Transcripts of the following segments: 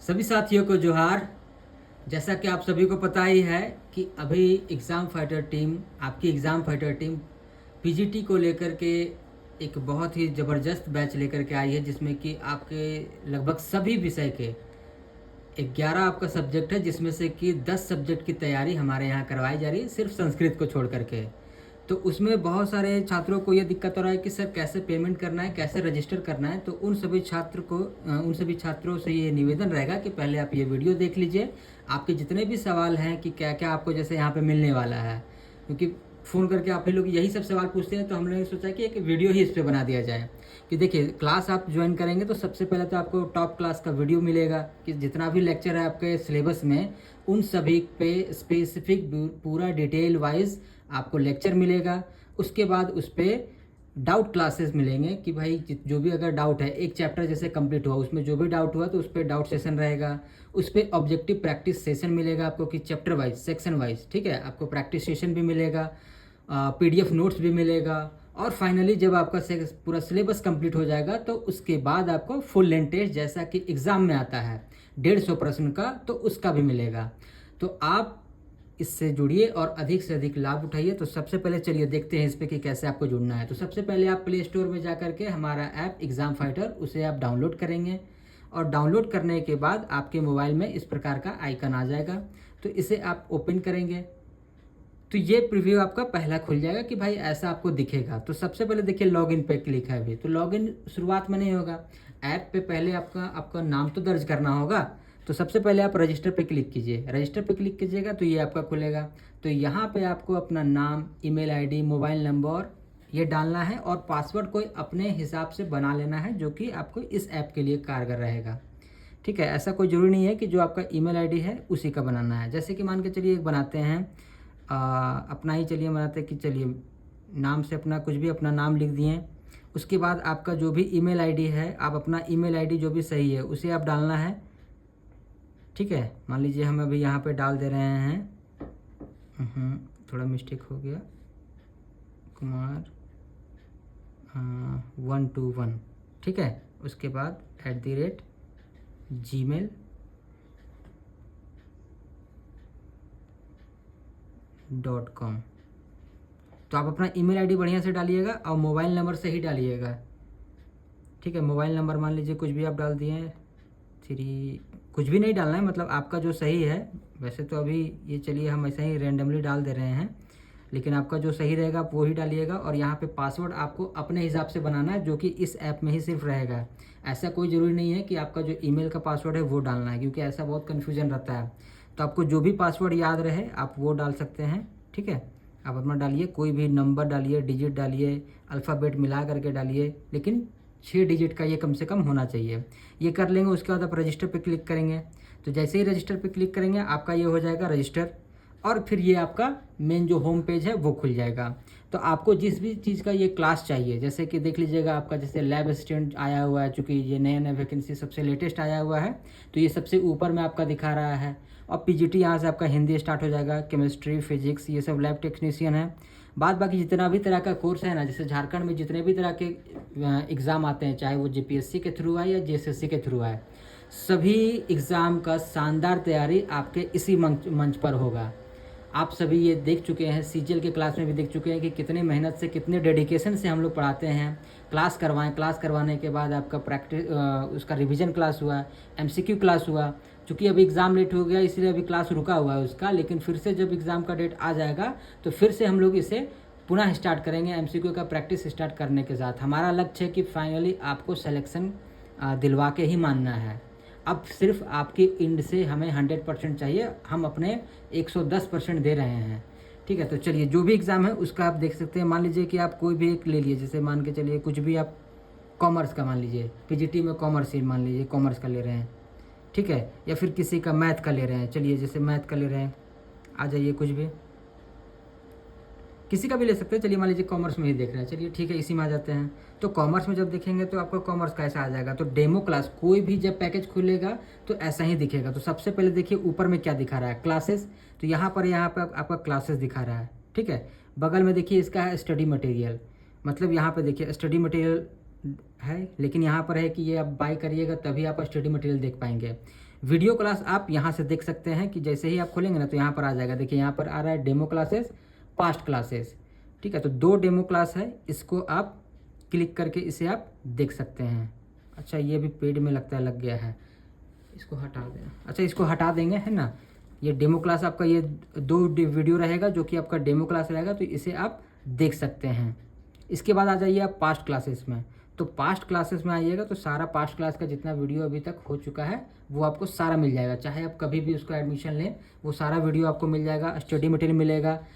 सभी साथियों को जोहार। जैसा कि आप सभी को पता ही है कि अभी एग्ज़ाम फाइटर टीम, आपकी एग्ज़ाम फाइटर टीम पीजीटी को लेकर के एक बहुत ही ज़बरदस्त बैच लेकर के आई है, जिसमें कि आपके लगभग सभी विषय के 11 आपका सब्जेक्ट है, जिसमें से कि 10 सब्जेक्ट की तैयारी हमारे यहाँ करवाई जा रही है, सिर्फ संस्कृत को छोड़ करके। तो उसमें बहुत सारे छात्रों को ये दिक्कत हो रहा है कि सर कैसे पेमेंट करना है, कैसे रजिस्टर करना है। तो उन सभी छात्रों से ये निवेदन रहेगा कि पहले आप ये वीडियो देख लीजिए। आपके जितने भी सवाल हैं कि क्या क्या आपको जैसे यहाँ पे मिलने वाला है, क्योंकि फ़ोन करके आप ही लोग यही सब सवाल पूछते हैं, तो हम लोगों ने सोचा कि एक वीडियो ही इस पर बना दिया जाए। कि देखिए, क्लास आप ज्वाइन करेंगे तो सबसे पहले तो आपको टॉप क्लास का वीडियो मिलेगा कि जितना भी लेक्चर है आपके सिलेबस में, उन सभी पे स्पेसिफिक पूरा डिटेल वाइज आपको लेक्चर मिलेगा। उसके बाद उस पर डाउट क्लासेस मिलेंगे कि भाई जो भी अगर डाउट है, एक चैप्टर जैसे कंप्लीट हुआ उसमें जो भी डाउट हुआ तो उस पर डाउट सेशन रहेगा। उस पर ऑब्जेक्टिव प्रैक्टिस सेशन मिलेगा आपको कि चैप्टर वाइज, सेक्शन वाइज, ठीक है। आपको प्रैक्टिस सेशन भी मिलेगा, पीडीएफ नोट्स भी मिलेगा। और फाइनली जब आपका पूरा सिलेबस कंप्लीट हो जाएगा तो उसके बाद आपको फुल लेंथ टेस्ट, जैसा कि एग्ज़ाम में आता है 150 प्रश्न का, तो उसका भी मिलेगा। तो आप इससे जुड़िए और अधिक से अधिक लाभ उठाइए। तो सबसे पहले चलिए देखते हैं इस पर कि कैसे आपको जुड़ना है। तो सबसे पहले आप प्ले स्टोर में जा करके हमारा ऐप एग्ज़ाम फाइटर, उसे आप डाउनलोड करेंगे। और डाउनलोड करने के बाद आपके मोबाइल में इस प्रकार का आइकन आ जाएगा, तो इसे आप ओपन करेंगे तो ये प्रीव्यू आपका पहला खुल जाएगा कि भाई ऐसा आपको दिखेगा। तो सबसे पहले देखिए लॉगिन पे क्लिक है अभी, तो लॉगिन शुरुआत में नहीं होगा। ऐप पे पहले आपका नाम तो दर्ज करना होगा। तो सबसे पहले आप रजिस्टर पे क्लिक कीजिए। रजिस्टर पे क्लिक कीजिएगा तो ये आपका खुलेगा। तो यहाँ पे आपको अपना नाम, ईमेल आईडी, मोबाइल नंबर ये डालना है और पासवर्ड कोई अपने हिसाब से बना लेना है, जो कि आपको इस ऐप के लिए कारगर रहेगा, ठीक है। ऐसा कोई ज़रूरी नहीं है कि जो आपका ईमेल आईडी है उसी का बनाना है। जैसे कि मान के चलिए एक बनाते हैं, अपना ही चलिए बनाते हैं कि चलिए नाम से अपना कुछ भी अपना नाम लिख दिए। उसके बाद आपका जो भी ईमेल आईडी है, आप अपना ईमेल आईडी जो भी सही है उसे आप डालना है, ठीक है। मान लीजिए हम अभी यहाँ पे डाल दे रहे हैं, थोड़ा मिस्टेक हो गया, कुमार 121, ठीक है। उसके बाद @gmail.com। तो आप अपना ईमेल आईडी बढ़िया से डालिएगा और मोबाइल नंबर से ही डालिएगा, ठीक है। मोबाइल नंबर मान लीजिए कुछ भी आप डाल दिए, 3, कुछ भी नहीं डालना है, मतलब आपका जो सही है। वैसे तो अभी ये चलिए हम ऐसे ही रेंडमली डाल दे रहे हैं, लेकिन आपका जो सही रहेगा आप वो ही डालिएगा। और यहाँ पे पासवर्ड आपको अपने हिसाब से बनाना है, जो कि इस ऐप में ही सिर्फ रहेगा। ऐसा कोई ज़रूरी नहीं है कि आपका जो ईमेल का पासवर्ड है वो डालना है, क्योंकि ऐसा बहुत कन्फ्यूजन रहता है। तो आपको जो भी पासवर्ड याद रहे आप वो डाल सकते हैं, ठीक है। आप अपना डालिए, कोई भी नंबर डालिए, डिजिट डालिए, अल्फ़ाबेट मिला करके डालिए, लेकिन 6 डिजिट का ये कम से कम होना चाहिए। ये कर लेंगे, उसके बाद आप रजिस्टर पे क्लिक करेंगे। तो जैसे ही रजिस्टर पे क्लिक करेंगे आपका ये हो जाएगा रजिस्टर, और फिर ये आपका मेन जो होम पेज है वो खुल जाएगा। तो आपको जिस भी चीज़ का ये क्लास चाहिए, जैसे कि देख लीजिएगा आपका जैसे लैब असिस्टेंट आया हुआ है, चूँकि ये नया नया वैकेंसी सबसे लेटेस्ट आया हुआ है, तो ये सबसे ऊपर में आपका दिखा रहा है। और पीजीटी यहाँ से आपका हिंदी स्टार्ट हो जाएगा, केमिस्ट्री, फिजिक्स, ये सब लैब टेक्नीशियन है। बाद बाकी जितना भी तरह का कोर्स है ना, जैसे झारखंड में जितने भी तरह के एग्ज़ाम आते हैं, चाहे वो जीपीएससी के थ्रू आए या जेएसएससी के थ्रू आए, सभी एग्ज़ाम का शानदार तैयारी आपके इसी मंच पर होगा। आप सभी ये देख चुके हैं, सीजीएल के क्लास में भी देख चुके हैं कि कितने मेहनत से, कितने डेडिकेशन से हम लोग पढ़ाते हैं। क्लास करवाने के बाद आपका प्रैक्टिस, उसका रिवीजन क्लास हुआ, एमसीक्यू क्लास हुआ। चूँकि अभी एग्ज़ाम लेट हो गया इसलिए अभी क्लास रुका हुआ है उसका, लेकिन फिर से जब एग्ज़ाम का डेट आ जाएगा तो फिर से हम लोग इसे पुनः स्टार्ट करेंगे, एमसीक्यू का प्रैक्टिस स्टार्ट करने के साथ। हमारा लक्ष्य है कि फाइनली आपको सिलेक्शन दिलवा के ही मानना है। अब सिर्फ आपकी इंड से हमें 100% चाहिए, हम अपने 110% दे रहे हैं, ठीक है। तो चलिए जो भी एग्ज़ाम है उसका आप देख सकते हैं। मान लीजिए कि आप कोई भी एक ले लिए, जैसे मान के चलिए कुछ भी आप कॉमर्स का मान लीजिए, पीजीटी में कॉमर्स ही मान लीजिए कॉमर्स का ले रहे हैं, ठीक है। या फिर किसी का मैथ का ले रहे हैं, चलिए जैसे मैथ का ले रहे हैं, आ जाइए, कुछ भी किसी का भी ले सकते हैं। चलिए मान लीजिए कॉमर्स में ही देख रहे हैं, चलिए ठीक है, इसी में आ जाते हैं। तो कॉमर्स में जब देखेंगे तो आपका कॉमर्स का ऐसा आ जाएगा। तो डेमो क्लास, कोई भी जब पैकेज खुलेगा तो ऐसा ही दिखेगा। तो सबसे पहले देखिए ऊपर में क्या दिखा रहा है, क्लासेस। तो यहाँ पर आपका क्लासेस दिखा रहा है, ठीक है। बगल में देखिए इसका है स्टडी मटेरियल, मतलब यहाँ पे देखिए स्टडी मटेरियल है, लेकिन यहाँ पर है कि ये आप बाय करिएगा तभी आप स्टडी मटेरियल देख पाएंगे। वीडियो क्लास आप यहाँ से देख सकते हैं कि जैसे ही आप खोलेंगे ना तो यहाँ पर आ जाएगा। देखिए यहाँ पर आ रहा है डेमो क्लासेस, पास्ट क्लासेस, ठीक है। तो 2 डेमो क्लास है, इसको आप क्लिक करके इसे आप देख सकते हैं। अच्छा ये भी पेड में लगता है लग गया है, इसको हटा दें। अच्छा इसको हटा देंगे, है ना। ये डेमो क्लास आपका ये 2 वीडियो रहेगा जो कि आपका डेमो क्लास रहेगा, तो इसे आप देख सकते हैं। इसके बाद आ जाइए आप पास्ट क्लासेस में। तो पास्ट क्लासेस में आइएगा तो सारा पास्ट क्लास का जितना वीडियो अभी तक हो चुका है वो आपको सारा मिल जाएगा। चाहे आप कभी भी उसको एडमिशन लें वो सारा वीडियो आपको मिल जाएगा, स्टडी मटेरियल मिलेगा,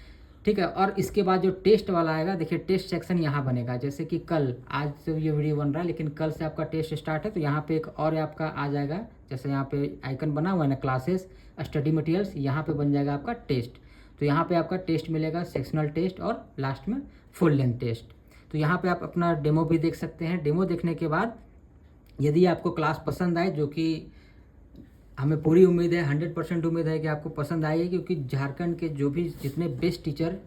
ठीक है। और इसके बाद जो टेस्ट वाला आएगा, देखिए टेस्ट सेक्शन यहाँ बनेगा। जैसे कि कल, आज तो ये वीडियो बन रहा है लेकिन कल से आपका टेस्ट स्टार्ट है, तो यहाँ पे एक और आपका आ जाएगा। जैसे यहाँ पे आइकन बना हुआ है ना, क्लासेस, स्टडी मटेरियल्स, यहाँ पे बन जाएगा आपका टेस्ट। तो यहाँ पे आपका टेस्ट मिलेगा, सेक्शनल टेस्ट और लास्ट में फुल लेंथ टेस्ट। तो यहाँ पे आप अपना डेमो भी देख सकते हैं। डेमो देखने के बाद यदि आपको क्लास पसंद आए, जो कि हमें पूरी उम्मीद है, 100% उम्मीद है कि आपको पसंद आएगी, क्योंकि झारखंड के जो भी जितने बेस्ट टीचर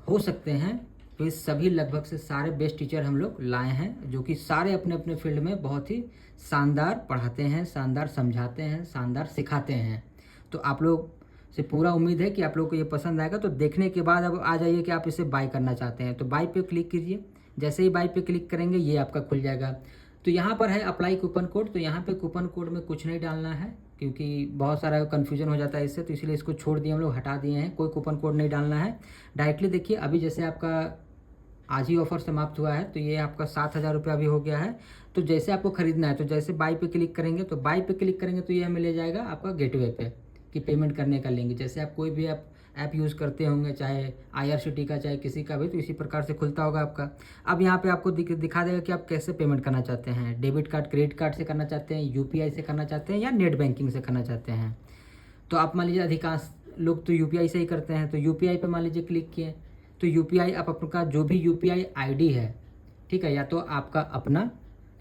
हो सकते हैं तो इस सभी लगभग से सारे बेस्ट टीचर हम लोग लाए हैं, जो कि सारे अपने अपने फील्ड में बहुत ही शानदार पढ़ाते हैं, शानदार समझाते हैं, शानदार सिखाते हैं। तो आप लोग से पूरा उम्मीद है कि आप लोग को ये पसंद आएगा। तो देखने के बाद अब आ जाइए कि आप इसे बाय करना चाहते हैं, तो बाय पे क्लिक कीजिए। जैसे ही बाय पे क्लिक करेंगे ये आपका खुल जाएगा। तो यहाँ पर है अप्लाई कूपन कोड। तो यहाँ पे कूपन कोड में कुछ नहीं डालना है, क्योंकि बहुत सारा कन्फ्यूजन हो जाता है इससे, तो इसलिए इसको छोड़ दिए हम लोग, हटा दिए हैं। कोई कूपन कोड नहीं डालना है, डायरेक्टली देखिए। अभी जैसे आपका आज ही ऑफर समाप्त हुआ है तो ये आपका 7,000 रुपया अभी हो गया है। तो जैसे आपको खरीदना है तो जैसे बाय पे क्लिक करेंगे, तो बाय पे क्लिक करेंगे तो ये हमें ले जाएगा आपका गेटवे पे कि पेमेंट करने का लिंक। जैसे आप कोई भी ऐप यूज़ करते होंगे, चाहे IRCTC का चाहे किसी का भी, तो इसी प्रकार से खुलता होगा आपका। अब यहाँ पे आपको दिखा देगा कि आप कैसे पेमेंट करना चाहते हैं। डेबिट कार्ड, क्रेडिट कार्ड से करना चाहते हैं, UPI से करना चाहते हैं, या नेट बैंकिंग से करना चाहते हैं। तो आप मान लीजिए अधिकांश लोग तो UPI से ही करते हैं, तो UPI पे मान लीजिए क्लिक किए। तो UPI आप आपका जो भी UPI ID है, ठीक है, या तो आपका अपना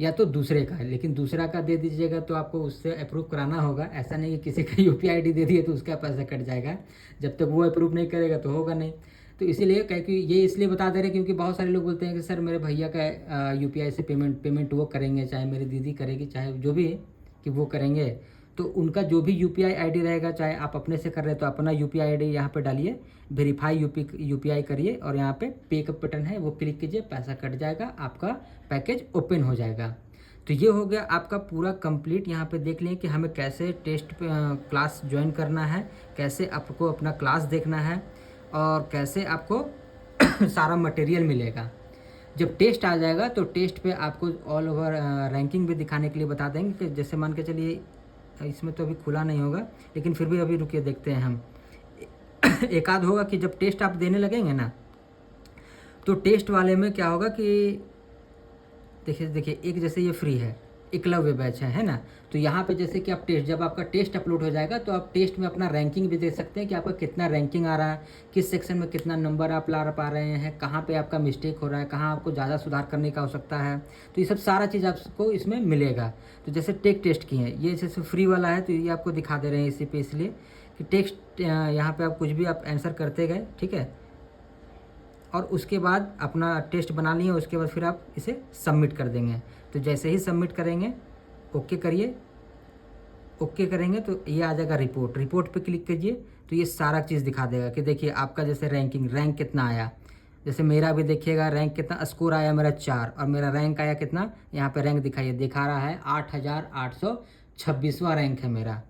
या तो दूसरे का है, लेकिन दूसरा का दे दीजिएगा तो आपको उससे अप्रूव कराना होगा। ऐसा नहीं कि किसी का UPI ID दे दिए तो उसका पैसा कट जाएगा, जब तक वो अप्रूव नहीं करेगा तो होगा नहीं। तो इसीलिए कह कि ये इसलिए बता दे रहे हैं क्योंकि बहुत सारे लोग बोलते हैं कि सर मेरे भैया का UPI से पेमेंट वो करेंगे, चाहे मेरी दीदी करेगी, चाहे जो भी कि वो करेंगे। तो उनका जो भी UPI ID रहेगा, चाहे आप अपने से कर रहे हैं तो अपना UPI ID यहाँ पे डालिए, वेरीफाई UPI करिए और यहाँ पे पे का बटन है वो क्लिक कीजिए, पैसा कट जाएगा, आपका पैकेज ओपन हो जाएगा। तो ये हो गया आपका पूरा कंप्लीट। यहाँ पे देख लें कि हमें कैसे टेस्ट क्लास ज्वाइन करना है, कैसे आपको अपना क्लास देखना है और कैसे आपको सारा मटेरियल मिलेगा। जब टेस्ट आ जाएगा तो टेस्ट पे आपको ऑल ओवर रैंकिंग भी दिखाने के लिए बता देंगे कि जैसे मान के चलिए, इसमें तो अभी खुला नहीं होगा लेकिन फिर भी अभी रुकिए देखते हैं हम। एक आध होगा कि जब टेस्ट आप देने लगेंगे ना, तो टेस्ट वाले में क्या होगा कि देखिए एक जैसे ये फ्री है, एकलव्य बैच है ना। तो यहाँ पे जैसे कि आप टेस्ट, जब आपका टेस्ट अपलोड हो जाएगा तो आप टेस्ट में अपना रैंकिंग भी देख सकते हैं कि आपका कितना रैंकिंग आ रहा है, किस सेक्शन में कितना नंबर आप ला पा रहे हैं, कहाँ पे आपका मिस्टेक हो रहा है, कहाँ आपको ज़्यादा सुधार करने की आवश्यकता है। तो ये सब सारा चीज़ आपको इसमें मिलेगा। तो जैसे टेस्ट किए हैं, ये जैसे फ्री वाला है तो ये आपको दिखा दे रहे हैं इसी पे, इसलिए कि टेक्स्ट यहाँ पर आप कुछ भी आप आंसर करते गए, ठीक है। और उसके बाद अपना टेस्ट बना लिए, उसके बाद फिर आप इसे सबमिट कर देंगे। तो जैसे ही सबमिट करेंगे, ओके करिए, ओके करेंगे तो ये आ जाएगा रिपोर्ट पे क्लिक कीजिए तो ये सारा चीज़ दिखा देगा कि देखिए आपका जैसे रैंक कितना आया। जैसे मेरा भी देखिएगा रैंक कितना, स्कोर आया मेरा 4 और मेरा रैंक आया कितना, यहाँ पे रैंक दिखा रहा है 8,826वां रैंक है मेरा,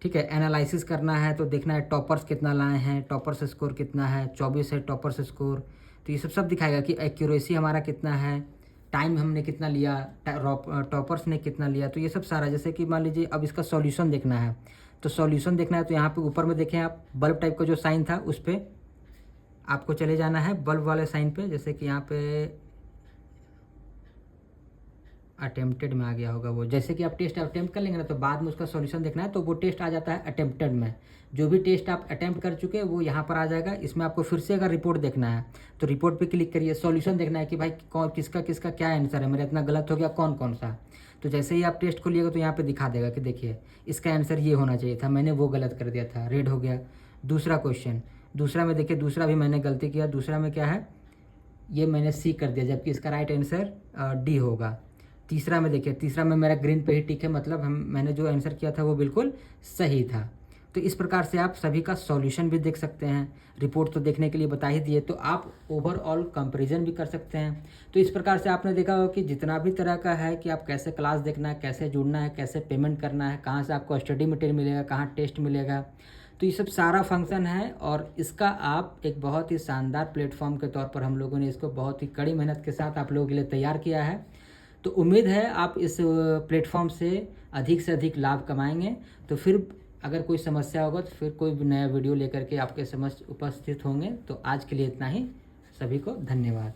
ठीक है। एनालिसिस करना है तो देखना है टॉपर्स कितना लाए हैं, टॉपर्स स्कोर कितना है, 24 है टॉपर्स स्कोर। तो ये सब दिखाएगा कि एक्यूरेसी हमारा कितना है, टाइम हमने कितना लिया, टॉपर्स ने कितना लिया। तो ये सब सारा, जैसे कि मान लीजिए अब इसका सॉल्यूशन देखना है, तो सॉल्यूशन देखना है तो यहाँ पे ऊपर में देखें आप, बल्ब टाइप का जो साइन था उस पर आपको चले जाना है, बल्ब वाले साइन पे। जैसे कि यहाँ पे अटेम्प्टेड में आ गया होगा वो, जैसे कि आप टेस्ट अटेम्प्ट कर लेंगे ना तो बाद में उसका सॉल्यूशन देखना है तो वो टेस्ट आ जाता है अटेम्प्टेड में। जो भी टेस्ट आप अटेम्प्ट कर चुके हैं वो यहाँ पर आ जाएगा। इसमें आपको फिर से अगर रिपोर्ट देखना है तो रिपोर्ट पे क्लिक करिए, सॉल्यूशन देखना है कि भाई कौन किसका क्या आंसर है, मेरा इतना गलत हो गया कौन सा। तो जैसे ही आप टेस्ट खोलिएगा तो यहाँ पे दिखा देगा कि देखिए इसका आंसर ये होना चाहिए था, मैंने वो गलत कर दिया था, रेड हो गया। दूसरा क्वेश्चन, दूसरा में देखिए, दूसरा भी मैंने गलती किया। दूसरा में क्या है, ये मैंने सी कर दिया, जबकि इसका राइट आंसर डी होगा। तीसरा में देखिए, तीसरा में मेरा ग्रीन पे ही टिक है, मतलब मैंने जो आंसर किया था वो बिल्कुल सही था। तो इस प्रकार से आप सभी का सॉल्यूशन भी देख सकते हैं। रिपोर्ट तो देखने के लिए बता ही दिए, तो आप ओवरऑल कंपैरिजन भी कर सकते हैं। तो इस प्रकार से आपने देखा होगा कि जितना भी तरह का है कि आप कैसे क्लास देखना है, कैसे जुड़ना है, कैसे पेमेंट करना है, कहाँ से आपको स्टडी मटेरियल मिलेगा, कहाँ टेस्ट मिलेगा, तो ये सब सारा फंक्शन है। और इसका आप एक बहुत ही शानदार प्लेटफॉर्म के तौर पर हम लोगों ने इसको बहुत ही कड़ी मेहनत के साथ आप लोगों के लिए तैयार किया है। तो उम्मीद है आप इस प्लेटफॉर्म से अधिक लाभ कमाएंगे। तो फिर अगर कोई समस्या होगा तो फिर कोई नया वीडियो लेकर के आपके समक्ष उपस्थित होंगे। तो आज के लिए इतना ही। सभी को धन्यवाद।